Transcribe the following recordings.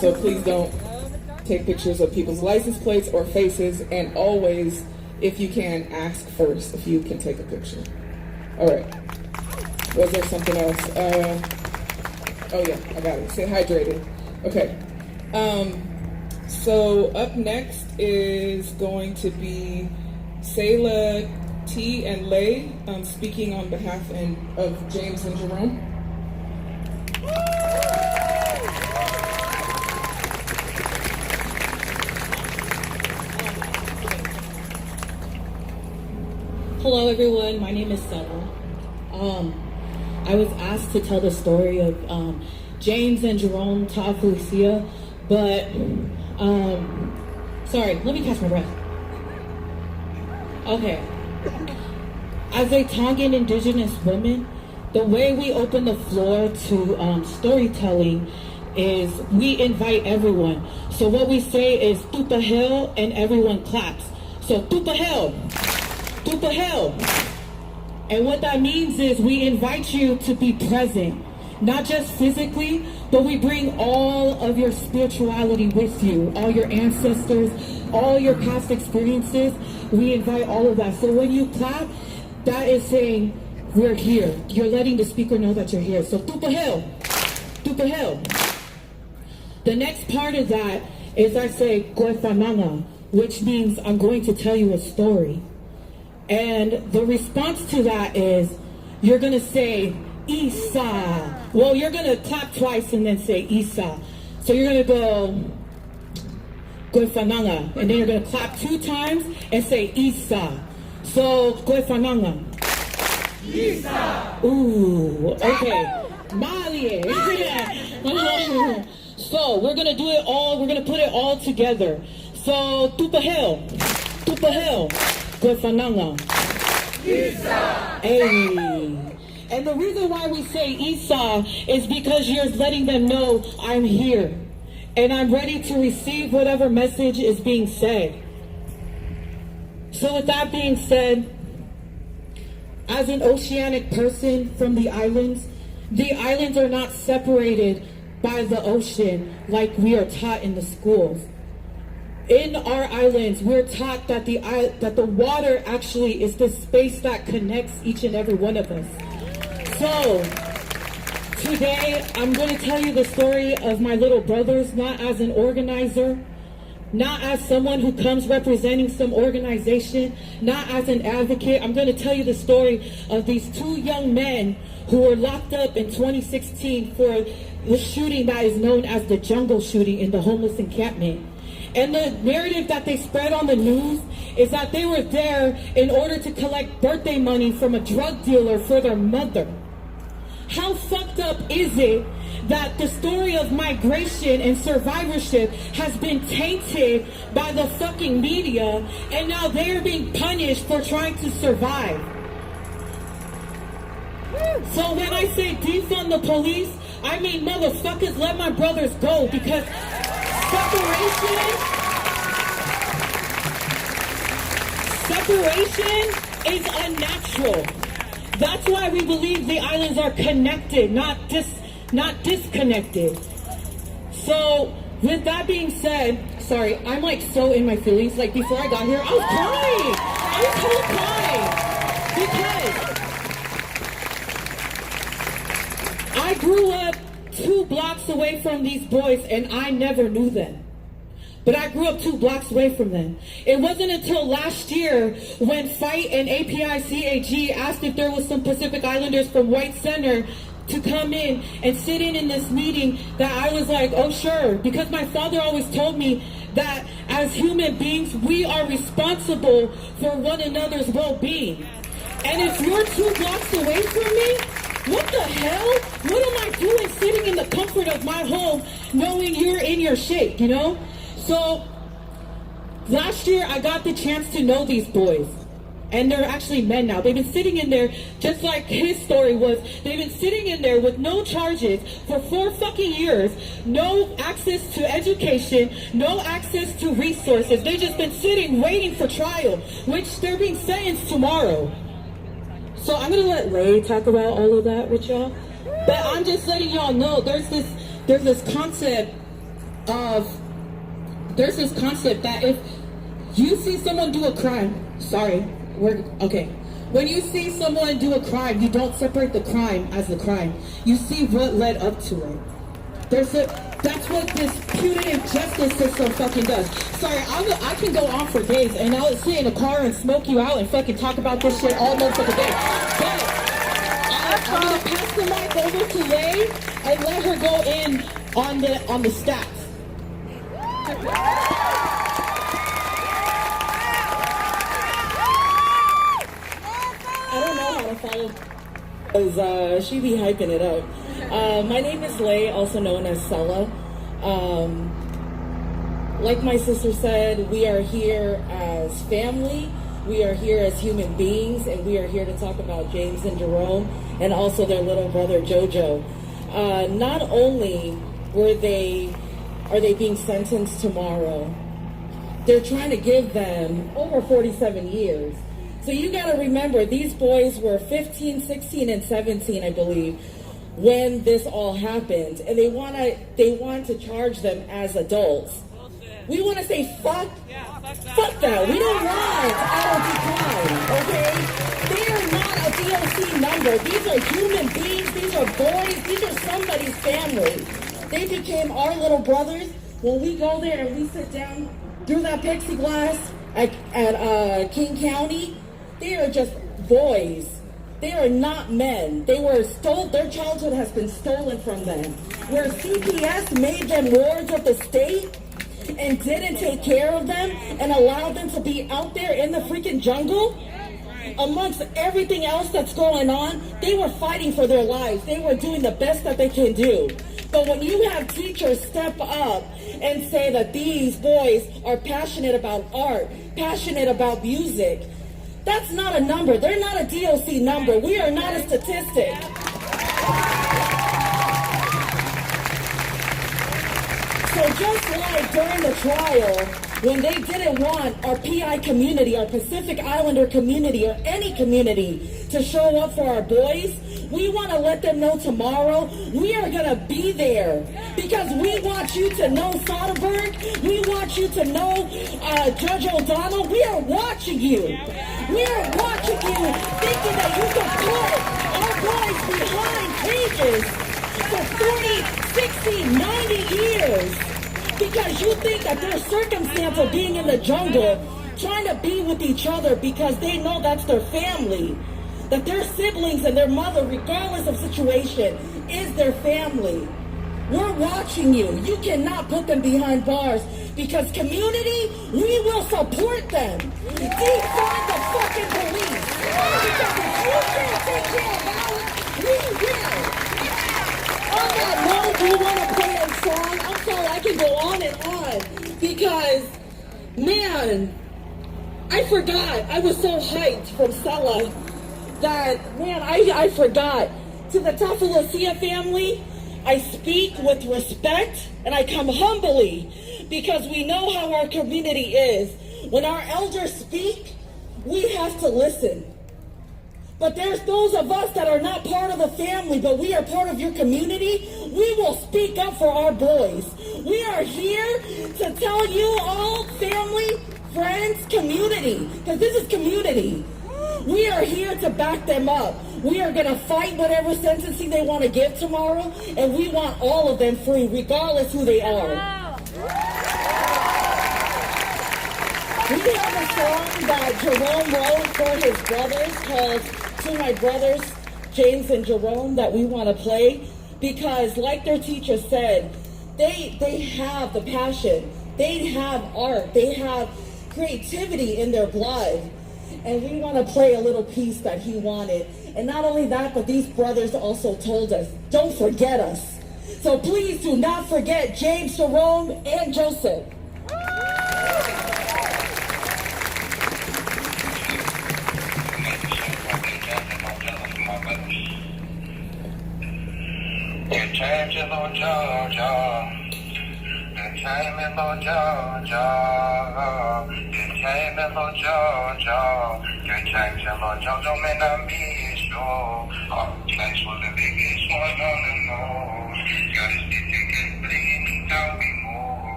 So please don't take pictures of people's license plates or faces, and always, if you can, ask first if you can take a picture. All right. Was there something else? Oh yeah, I got it. Stay hydrated. Okay. So up next is going to be Sayla T and Lay speaking on behalf of James and Jerome. Hello everyone, my name is Sayla. I was asked to tell the story of James and Jerome Ta Felicia, but sorry, let me catch my breath. Okay. As a Tongan Indigenous woman, the way we open the floor to storytelling is we invite everyone. So what we say is tupa hell, and everyone claps. So tupa hell, tupa hell. And what that means is we invite you to be present, not just physically, but we bring all of your spirituality with you, all your ancestors, all your past experiences. We invite all of that. So when you clap, that is saying, we're here. You're letting the speaker know that you're here. So tupa hell, tupa hell. The next part of that is I say koe whananga, which means I'm going to tell you a story. And the response to that is, you're going to say, Isa. Well, you're going to clap twice and then say, Isa. So you're going to go, koe whananga. And then you're going to clap 2 times and say, Isa. So, koe whananga. Isa. Ooh, okay. Malie. So, we're going to do it all, we're going to put it all together. So, tupa hell. Tupa hell. Koe whananga. Isa. Hey. And the reason why we say Isa is because you're letting them know I'm here. And I'm ready to receive whatever message is being said. So with that being said, as an oceanic person from the islands are not separated by the ocean like we are taught in the schools. In our islands, we're taught that the water actually is the space that connects each and every one of us. So, today I'm going to tell you the story of my little brothers, not as an organizer, not as someone who comes representing some organization, not as an advocate. I'm going to tell you the story of these 2 young men who were locked up in 2016 for the shooting that is known as the jungle shooting in the homeless encampment. And the narrative that they spread on the news is that they were there in order to collect birthday money from a drug dealer for their mother. How fucked up is it that the story of migration and survivorship has been tainted by the fucking media, and now they are being punished for trying to survive? So when I say defund the police, I mean motherfuckers, let my brothers go, because separation is unnatural. That's why we believe the islands are connected, not disconnected. So, with that being said, sorry, I'm like so in my feelings. Like before I got here, I was crying. I was totally crying because I grew up 2 blocks away from these boys and I never knew them. But I grew up 2 blocks away from them. It wasn't until last year when FIGHT and API-CAG asked if there was some Pacific Islanders from White Center to come in and sit in this meeting that I was like, oh sure, because my father always told me that as human beings, we are responsible for one another's well-being. And if you're 2 blocks away from me, what the hell? What am I doing sitting in the comfort of my home knowing you're in your shit, you know? So, last year I got the chance to know these boys. And they're actually men now. They've been sitting in there, just like his story was, they've been sitting in there with no charges for 4 fucking years, no access to education, no access to resources. They've just been sitting waiting for trial, which they're being sentenced tomorrow. So I'm gonna let Ray talk about all of that with y'all. But I'm just letting y'all know there's this concept of, there's this concept that if you see someone do a crime, when you see someone do a crime, you don't separate the crime as the crime. You see what led up to it. That's what this punitive justice system fucking does. Sorry, I can go on for days, and I'll sit in a car and smoke you out and fucking talk about this shit all motherfucking day. But I'm gonna pass the mic over to Lay and let her go in on the stats. I don't know how to follow because she be hyping it up. My name is Lay, also known as Sella. Like my sister said, we are here as family, we are here as human beings, and we are here to talk about James and Jerome and also their little brother Jojo. Not only are they being sentenced tomorrow, they're trying to give them over 47 years. So you gotta remember, these boys were 15, 16, and 17, I believe, when this all happened, and they want to charge them as adults. We want to say fuck that. We don't want adult decline, okay? They are not a DOC number. These are human beings. These are boys. These are somebody's family. They became our little brothers. When we go there and we sit down through that plexiglass at King County, they are just boys. They are not men. They were their childhood has been stolen from them. Where CPS made them wards of the state and didn't take care of them and allowed them to be out there in the freaking jungle, amongst everything else that's going on, they were fighting for their lives. They were doing the best that they can do. But when you have teachers step up and say that these boys are passionate about art, passionate about music, that's not a number. They're not a DOC number. We are not a statistic. So just like during the trial, when they didn't want our PI community, our Pacific Islander community, or any community to show up for our boys, we want to let them know tomorrow we are going to be there. Because we want you to know Soderbergh. We want you to know Judge O'Donnell. We are watching you. We are watching you thinking that you can put our boys behind cages for 40, 60, 90 years. Because you think that their circumstance of being in the jungle, trying to be with each other because they know that's their family, that their siblings and their mother, regardless of situation, is their family. We're watching you. You cannot put them behind bars because community, we will support them. Defund the fucking police. Because if you can't take care of ours, we will. On that note, we want to play a song. I'm sorry, I can go on and on because, man, I forgot. I was so hyped from Sella that, man, I forgot. To the Tafalosia family, I speak with respect and I come humbly because we know how our community is. When our elders speak, we have to listen. But there's those of us that are not part of the family, but we are part of your community. We will speak up for our boys. We are here to tell you all, family, friends, community, because this is community. We are here to back them up. We are going to fight whatever sentencing they want to give tomorrow, and we want all of them free, regardless who they are. We have a song that Jerome wrote for his brothers called To My Brothers, James and Jerome, that we want to play because, like their teacher said, they have the passion, they have art, they have creativity in their blood. And we want to play a little piece that he wanted. And not only that, but these brothers also told us, don't forget us. So please do not forget James, Jerome, and Joseph.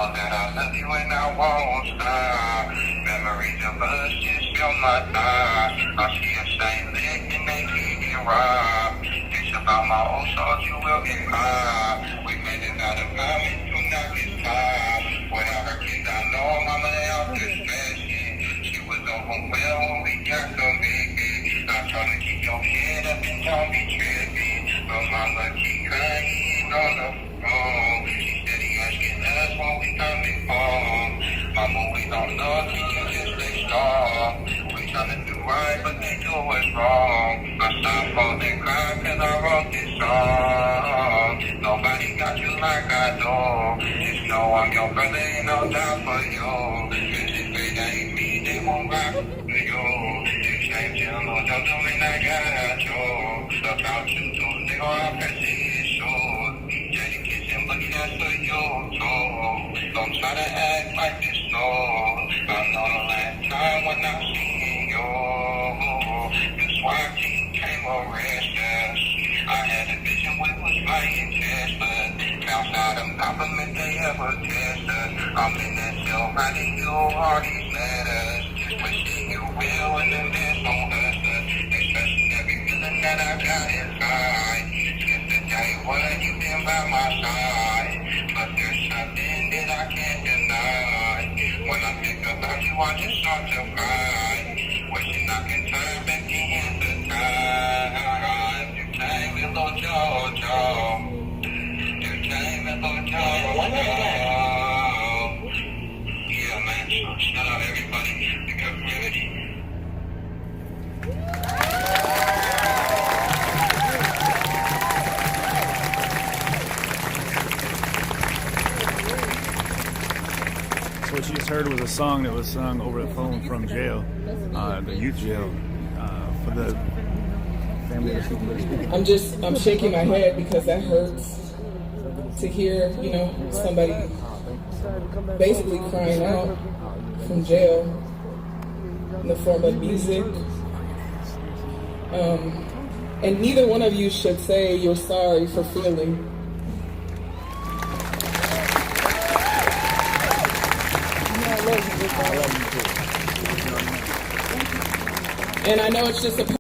know that I love you and I won't stop. Memories of us just fill my thoughts. I see a stain lit and they keep it robbed. It's about my old soul, you will get caught. We made it out of mommy, do not get tired. Without her kids, I know mama out this fashion. She was overwhelmed when we got so big. I told her keep your head up and don't be tripping. But mama keep crying on the phone. She said he asking us when we coming home. Mama, we don't know, can you just stay strong? We tryna do right, but they do us wrong. I stopped holding cry cause I wrote this song. Nobody got you like I do. Just know I'm your brother and I'll die for you. Cause if it ain't me, they won't rock for you. You change your Lord, don't do it like I do. About you too, nigga, I'm pressing his shoes. Dedication, looking at for you too. Don't try to act like this, no. I know the last time when I seen you. That's why I came arrested. I had a vision with was flying Teslas. Outside of compliment they ever tested. I'm in that cell writing you all these letters. Wishing you will and then there's no hustle. Expressing every feeling that I got inside. Since the day when you've been by my side. But there's something that I can't deny. When I think about you, I just start to cry. Wishing I can turn back the hands of time. You came with Lord Jojo. You came with Lord Jojo. Yeah, man. So shout out everybody. The community. So what you just heard was a song that was sung over the phone from jail, the youth jail, for the family of people that are speaking. I'm shaking my head because that hurts to hear, somebody basically crying out from jail in the form of music. And neither one of you should say you're sorry for feeling. And I know it's just a